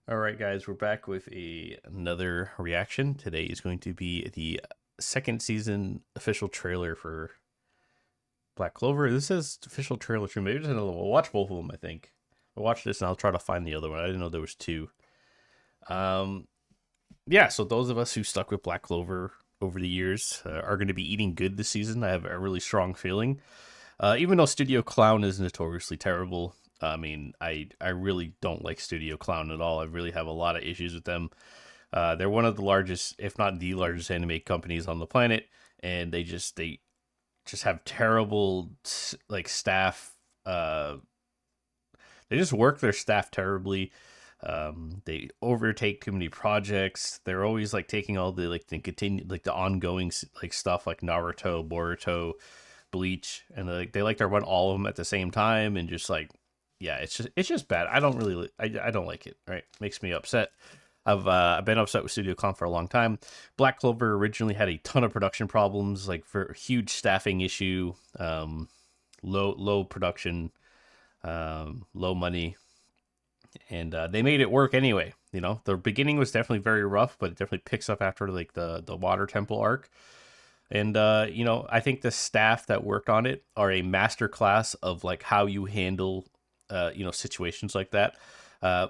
All right, guys, we're back with another reaction. Today is going to be the second season official trailer for Black Clover. This is official trailer too. Maybe just another one. We'll watch both of them, I think. We'll watch this and I'll try to find the other one. I didn't know there was two. Um, yeah, so those of us who stuck with Black Clover over the years are going to be eating good this season. I have a really strong feeling. Even though Studio Clown is notoriously terrible, I mean, I really don't like Studio Clown at all. I really have a lot of issues with them. They're one of the largest, if not the largest, anime companies on the planet, and they just have terrible like staff. They just work their staff terribly. They overtake too many projects. They're always like taking all the continue like the ongoing like stuff like Naruto, Boruto, Bleach, and they like to run all of them at the same time and just like yeah, it's just bad. I don't really I don't like it. Right, makes me upset. I've been upset with Studio Clown for a long time. Black Clover originally had a ton of production problems, like for a huge staffing issue, low production, low money, and they made it work anyway. You know, the beginning was definitely very rough, but it definitely picks up after like the water temple arc. And I think the staff that worked on it are a master class of like how you handle situations like that.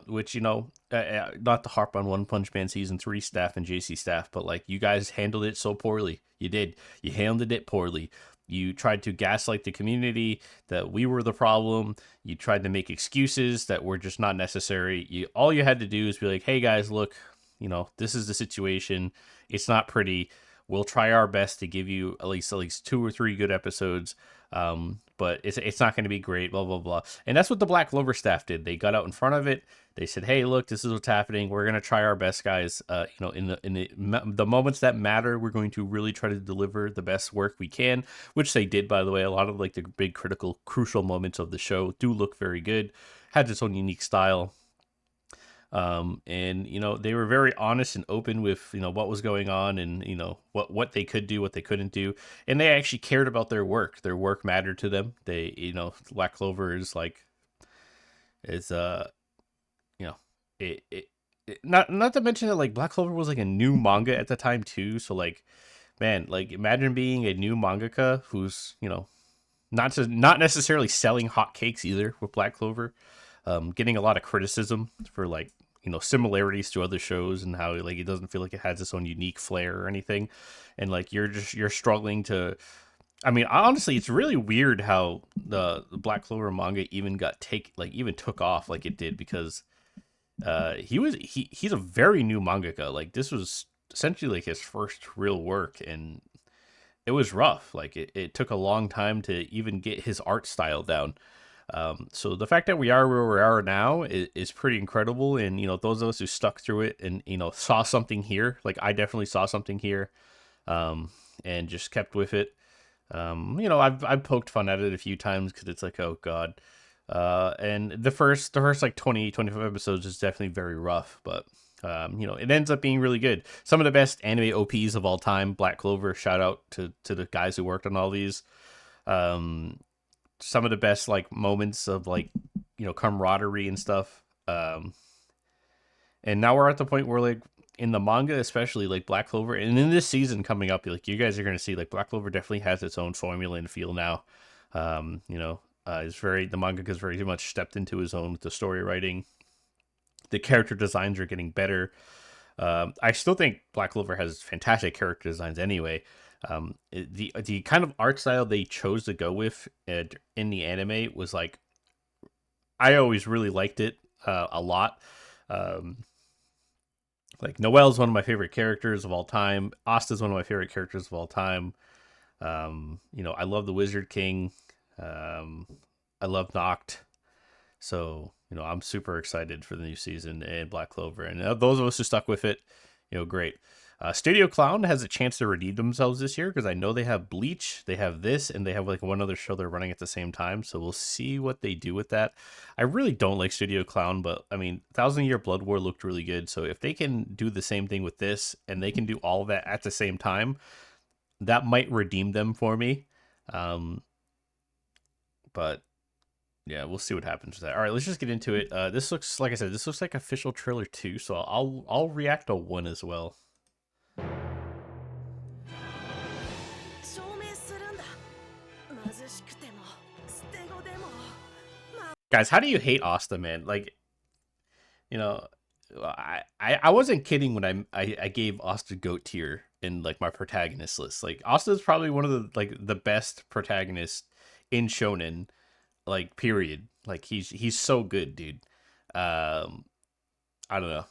Which not to harp on One Punch Man season 3 staff and JC staff, but like you guys handled it so poorly. You did. You handled it poorly. You tried to gaslight the community that we were the problem. You tried to make excuses that were just not necessary. All you had to do is be like, "Hey guys, look, this is the situation. It's not pretty. We'll try our best to give you at least two or three good episodes. But it's not going to be great, blah blah blah." And that's what the Black Clover staff did. They got out in front of it. They said, "Hey, look, this is what's happening. We're going to try our best, guys. In the moments that matter, we're going to really try to deliver the best work we can," which they did, by the way. A lot of like the big critical crucial moments of the show do look very good. Had its own unique style. And they were very honest and open with what was going on, and what they could do, what they couldn't do, and they actually cared about their work. Their work mattered to them. They Black Clover is like is you know not to mention that like Black Clover was like a new manga at the time too. So like, man, like imagine being a new mangaka who's not necessarily selling hotcakes either with Black Clover, getting a lot of criticism for like similarities to other shows and how like it doesn't feel like it has its own unique flair or anything, and like you're struggling to. I mean, honestly, it's really weird how the Black Clover manga even took off like it did, because he's a very new mangaka. Like this was essentially like his first real work, and it was rough. Like it took a long time to even get his art style down. So the fact that we are where we are now is pretty incredible. And those of us who stuck through it and saw something here, like I definitely saw something here, and just kept with it. I've poked fun at it a few times because it's like, oh god. And the first like 20-25 episodes is definitely very rough, but it ends up being really good. Some of the best anime OPs of all time. Black Clover. Shout out to the guys who worked on all these. Um, some of the best like moments of like camaraderie and stuff. And now we're at the point where like in the manga, especially like Black Clover, and in this season coming up, like you guys are gonna see like Black Clover definitely has its own formula and feel now. It's very the manga has very much stepped into his own with the story writing. The character designs are getting better. I still think Black Clover has fantastic character designs anyway. The kind of art style they chose to go with in the anime was like I always really liked it a lot. Um, like Noelle's one of my favorite characters of all time. Asta's one of my favorite characters of all time. I love the Wizard King. Um, I love Noct. So I'm super excited for the new season and Black Clover, and those of us who stuck with it, great. Studio Clown has a chance to redeem themselves this year because I know they have Bleach, they have this, and they have like one other show they're running at the same time. So we'll see what they do with that. I really don't like Studio Clown, but I mean, Thousand Year Blood War looked really good. So if they can do the same thing with this and they can do all of that at the same time, that might redeem them for me. Um, but Yeah, we'll see what happens with that. All right, let's just get into it. This looks, like I said, this looks like official trailer 2, so I'll react to 1 as well. Guys, how do you hate Asta, man? Like, you know, I wasn't kidding when I gave Asta GOAT tier in like my protagonist list. Like, Asta is probably one of the best protagonists in shonen, like, period. Like, he's so good, dude. I don't know.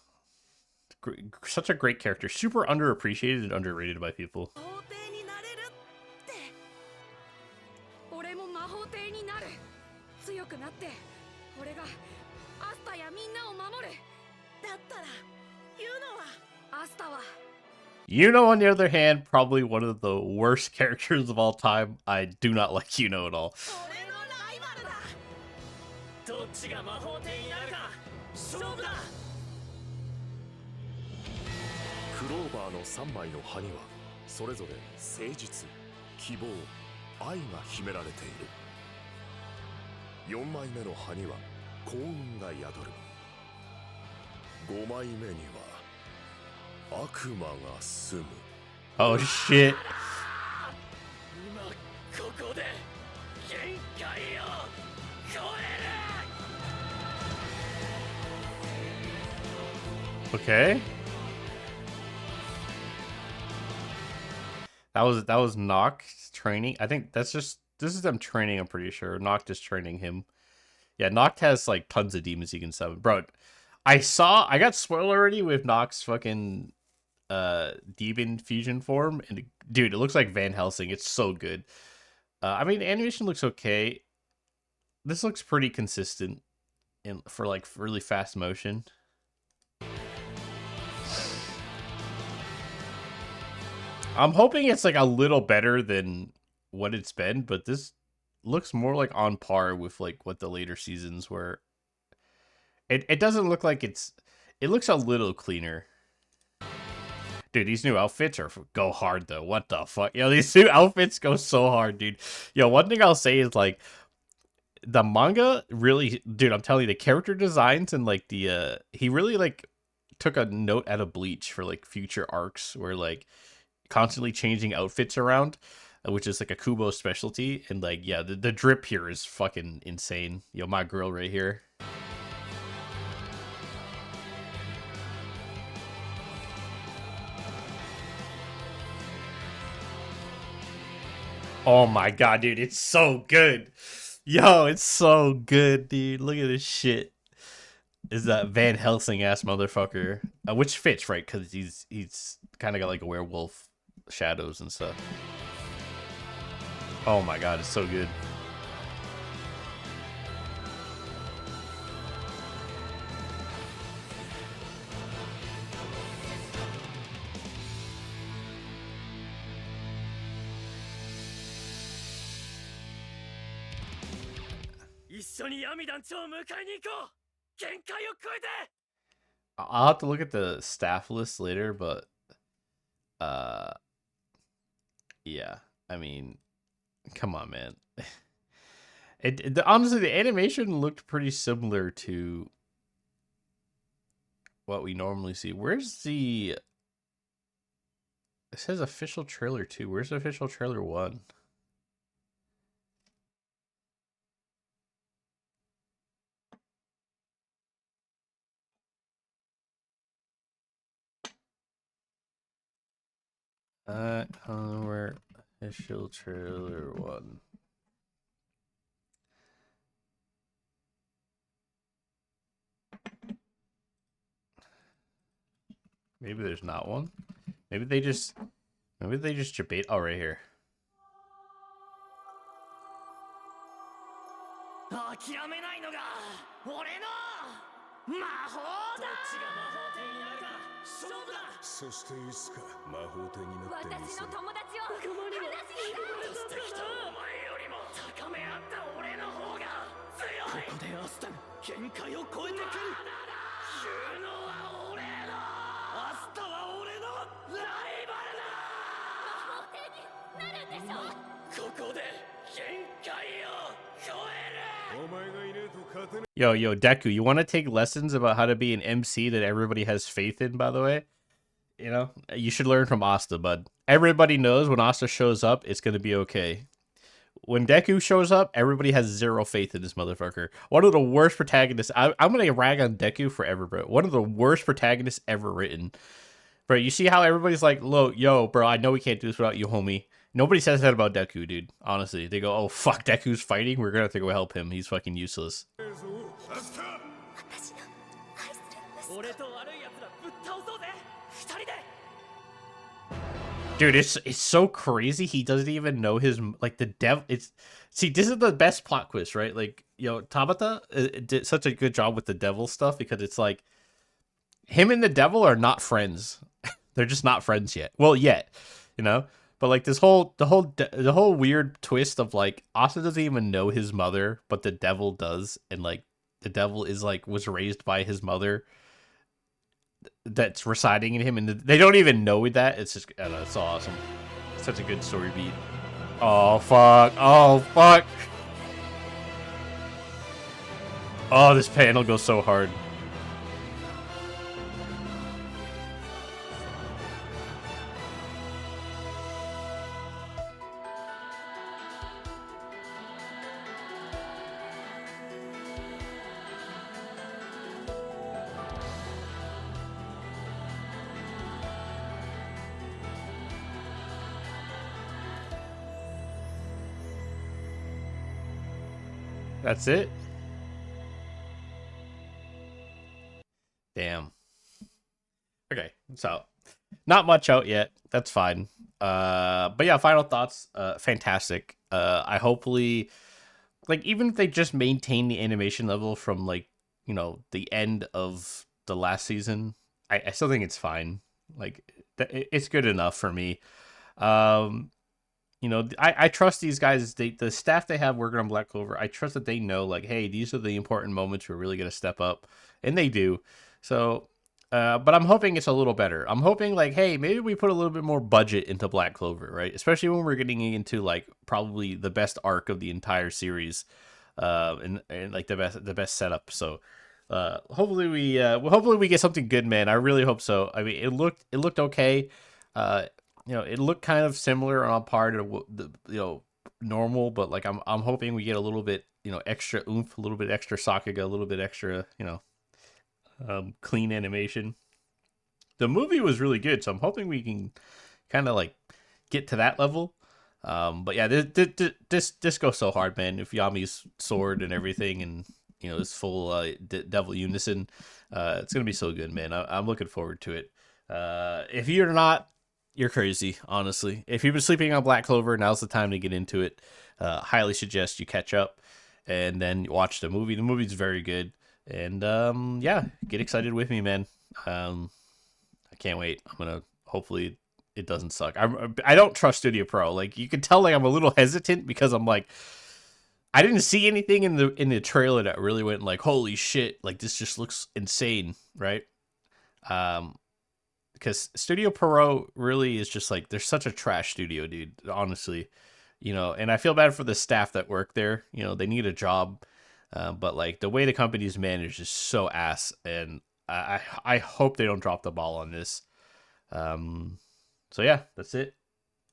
Such a great character, super underappreciated and underrated by people. Yuno, on the other hand, probably one of the worst characters of all time. I do not like Yuno at all. Clover の3枚の葉にはそれぞれ誠実、希望、愛が秘められている。4枚目の葉には幸運が宿る。5枚目には悪魔が住む。Oh shit. 今ここで限界を超える。 Okay. That was Noct training. I think this is them training, I'm pretty sure. Noct is training him. Yeah, Noct has like tons of demons he can summon. Bro, I got spoiler already with Noct's fucking demon fusion form, and dude, it looks like Van Helsing. It's so good. I mean, the animation looks okay. This looks pretty consistent for like really fast motion. I'm hoping it's like a little better than what it's been, but this looks more like on par with like what the later seasons were. It doesn't look like it looks a little cleaner. Dude, these new outfits go hard though. What the fuck? Yo, these new outfits go so hard, dude. Yo, one thing I'll say is like the manga really, dude, I'm telling you, the character designs and like the he really like took a note out of Bleach for like future arcs where like constantly changing outfits around, which is like a Kubo specialty. And like, yeah, the drip here is fucking insane. Yo, my girl right here. Oh my god, dude, it's so good. Yo, it's so good, dude. Look at this shit. Is that Van Helsing ass motherfucker, which fits, right? Because he's kind of got like a werewolf shadows and stuff. Oh my god, it's so good. I'll have to look at the staff list later, but yeah, I mean, come on, man. Honestly, the animation looked pretty similar to what we normally see. Where's the... It says official trailer 2. Where's the official trailer 1? Clover official trailer 1. Maybe there's not one. Maybe they just debate. Oh, right here. Yo, Deku, you want to take lessons about how to be an MC that everybody has faith in, by the way? You know, you should learn from Asta, bud. Everybody knows when Asta shows up, it's going to be okay. When Deku shows up, everybody has zero faith in this motherfucker. One of the worst protagonists. I'm going to rag on Deku forever, bro. One of the worst protagonists ever written. Bro, you see how everybody's like, yo, bro, I know we can't do this without you, homie. Nobody says that about Deku, dude. Honestly, they go, oh, fuck, Deku's fighting. We're going to have to go help him. He's fucking useless. 俺と悪い奴らぶっ倒そうぜ二人で Dude, it's so crazy. He doesn't even know his like the devil. It's see, this is the best plot twist, right? Like, Tabata did such a good job with the devil stuff because it's like him and the devil are not friends. They're just not friends yet. Well, yet, you know. But like the whole weird twist of like Asa doesn't even know his mother, but the devil does, and like the devil is like was raised by his mother that's residing in him, and they don't even know that. It's just, I don't know, it's so awesome. It's such a good story beat. Oh fuck! Oh fuck! Oh, this panel goes so hard. That's it. Damn. Okay, so not much out yet. That's fine. But yeah, final thoughts. Fantastic. I hopefully like even if they just maintain the animation level from like the end of the last season, I still think it's fine. Like it's good enough for me. Um, I trust these guys. The staff they have working on Black Clover. I trust that they know like, hey, these are the important moments we're really gonna step up, and they do. So, but I'm hoping it's a little better. I'm hoping like, hey, maybe we put a little bit more budget into Black Clover, right? Especially when we're getting into like probably the best arc of the entire series, and like the best setup. So, hopefully we get something good, man. I really hope so. I mean, it looked okay. Uh, it looked kind of similar on par to the normal, but like I'm hoping we get a little bit extra oomph, a little bit extra Sakuga, a little bit extra clean animation. The movie was really good, so I'm hoping we can kind of like get to that level. But yeah, this goes so hard, man. If Yami's sword and everything, and this full devil unison, it's gonna be so good, man. I'm looking forward to it. If you're not, you're crazy, honestly. If you've been sleeping on Black Clover, now's the time to get into it. Highly suggest you catch up and then watch the movie. The movie's very good. And yeah, get excited with me, man. I can't wait. I'm gonna hopefully it doesn't suck. I don't trust Studio Pro. Like you can tell, like I'm a little hesitant because I'm like I didn't see anything in the trailer that really went like holy shit. Like this just looks insane, right? Um, because Studio Pro really is just like there's such a trash studio, dude. Honestly, and I feel bad for the staff that work there. They need a job, but like the way the company's managed is so ass, and I hope they don't drop the ball on this. So yeah, that's it.